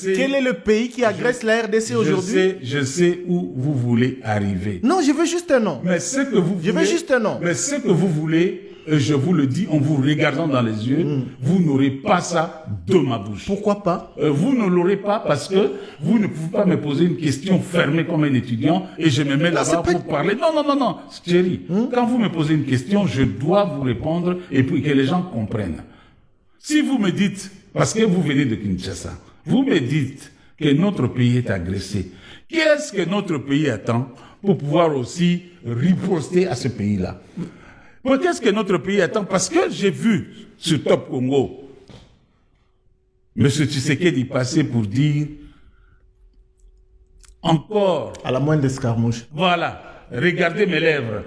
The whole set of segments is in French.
Quel est le pays qui agresse la RDC aujourd'hui? Je sais où vous voulez arriver. Non, je veux juste un nom. Mais ce que vous voulez, je veux juste un nom. Mais ce que vous voulez, je vous le dis en vous regardant dans les yeux, vous n'aurez pas ça de ma bouche. Pourquoi pas? Vous ne l'aurez pas parce que vous ne pouvez pas me poser une question fermée comme un étudiant et je me mets là-bas pour parler. Non, chérie. Quand vous me posez une question, je dois vous répondre et puis que les gens comprennent. Si vous me dites, parce que vous venez de Kinshasa, vous me dites que notre pays est agressé, qu'est-ce que notre pays attend pour pouvoir aussi riposter à ce pays-là? Qu'est-ce que notre pays attend? Parce que j'ai vu sur Top Congo, M. Tshisekedi passer pour dire encore. À la moindre escarmouche. Voilà, regardez mes lèvres.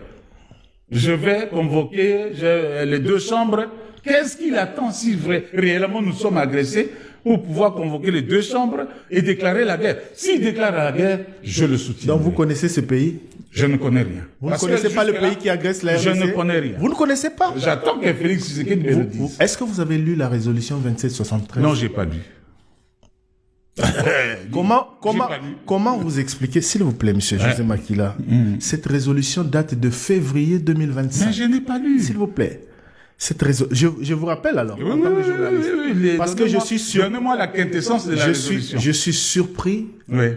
Je vais convoquer les deux chambres. Qu'est-ce qu'il attend si réellement nous sommes agressés pour pouvoir convoquer les deux chambres et déclarer la guerre? S'il déclare la guerre, je le soutiens. Donc vous connaissez ce pays? Je ne connais rien. Vous ne connaissez pas le pays qui agresse la RDC? Je ne connais rien. Vous ne connaissez pas? J'attends que Félix Tshisekedi me le dise. Est-ce que vous avez lu la résolution 2773? Non, j'ai pas lu. Comment vous expliquez, s'il vous plaît, monsieur José Makila, cette résolution date de février 2025? Mais je n'ai pas lu. S'il vous plaît. Je vous rappelle alors, en tant que journaliste, parce que je suis sûr. Donnez-moi la quintessence de la résolution. Je suis surpris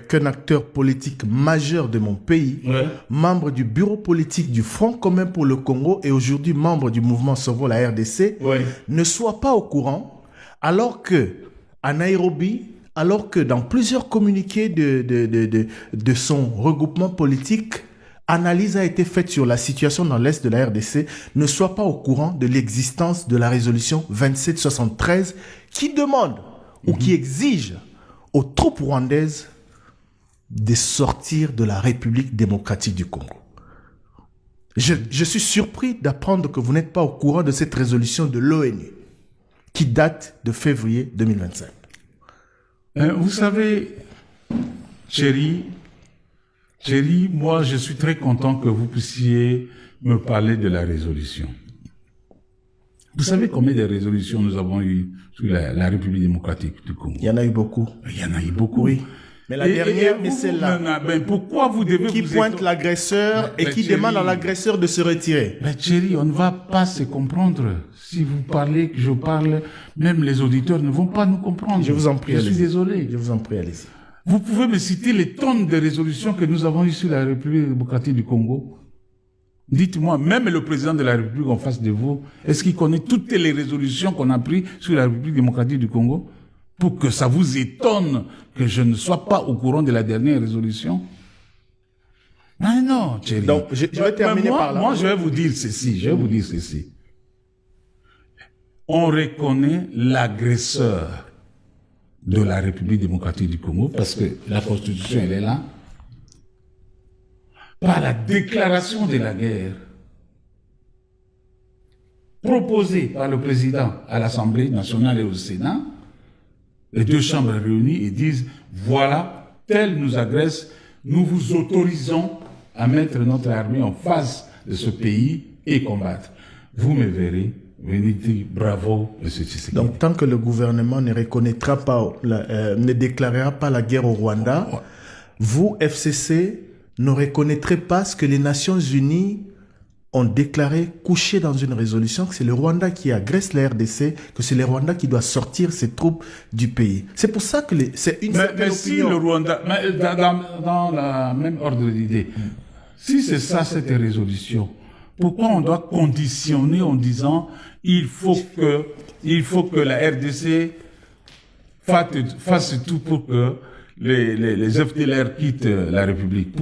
qu'un acteur politique majeur de mon pays, membre du bureau politique du Front commun pour le Congo et aujourd'hui membre du mouvement Sauvons la RDC, ne soit pas au courant, alors que à Nairobi, alors que dans plusieurs communiqués de son regroupement politique, analyse a été faite sur la situation dans l'Est de la RDC, ne soit pas au courant de l'existence de la résolution 2773 qui demande ou qui exige aux troupes rwandaises de sortir de la République démocratique du Congo. Je suis surpris d'apprendre que vous n'êtes pas au courant de cette résolution de l'ONU qui date de février 2025. Vous savez, chérie, moi, je suis très content que vous puissiez me parler de la résolution. Vous savez combien de résolutions nous avons eues sur la République démocratique du Congo? Il y en a eu beaucoup. Il y en a eu beaucoup. Oui. Mais la dernière, c'est celle-là. Pourquoi vous devez qui pointe l'agresseur et qui demande à l'agresseur de se retirer. Mais chérie, on ne va pas se comprendre. Si vous parlez, que je parle, même les auditeurs ne vont pas nous comprendre. Je vous en prie, je suis désolé. Je vous en prie, allez-y. Vous pouvez me citer les tonnes de résolutions que nous avons eues sur la République démocratique du Congo? Dites-moi, même le président de la République en face de vous, est-ce qu'il connaît toutes les résolutions qu'on a prises sur la République démocratique du Congo? Pour que ça vous étonne que je ne sois pas au courant de la dernière résolution? Mais non, chérie. Donc, je vais terminer par là. Moi, je vais vous dire ceci. On reconnaît l'agresseur de la République démocratique du Congo, parce que la Constitution, elle est là, par la déclaration de la guerre proposée par le président à l'Assemblée nationale et au Sénat, les deux chambres réunies et disent, voilà, tel nous agresse, nous vous autorisons à mettre notre armée en face de ce pays et combattre. Vous me verrez, venez dire bravo, M. Tshisekedi. Donc, tant que le gouvernement ne reconnaîtra pas, ne déclarera pas la guerre au Rwanda, vous, FCC, ne reconnaîtrez pas ce que les Nations Unies ont déclaré, couché dans une résolution, que c'est le Rwanda qui agresse la RDC, que c'est le Rwanda qui doit sortir ses troupes du pays. C'est pour ça que c'est une certaine si opinion. Le Rwanda, dans la même ordre d'idée, si c'est ça cette résolution, pourquoi on doit conditionner en disant il faut que la RDC fasse tout pour que les FDLR quittent la République?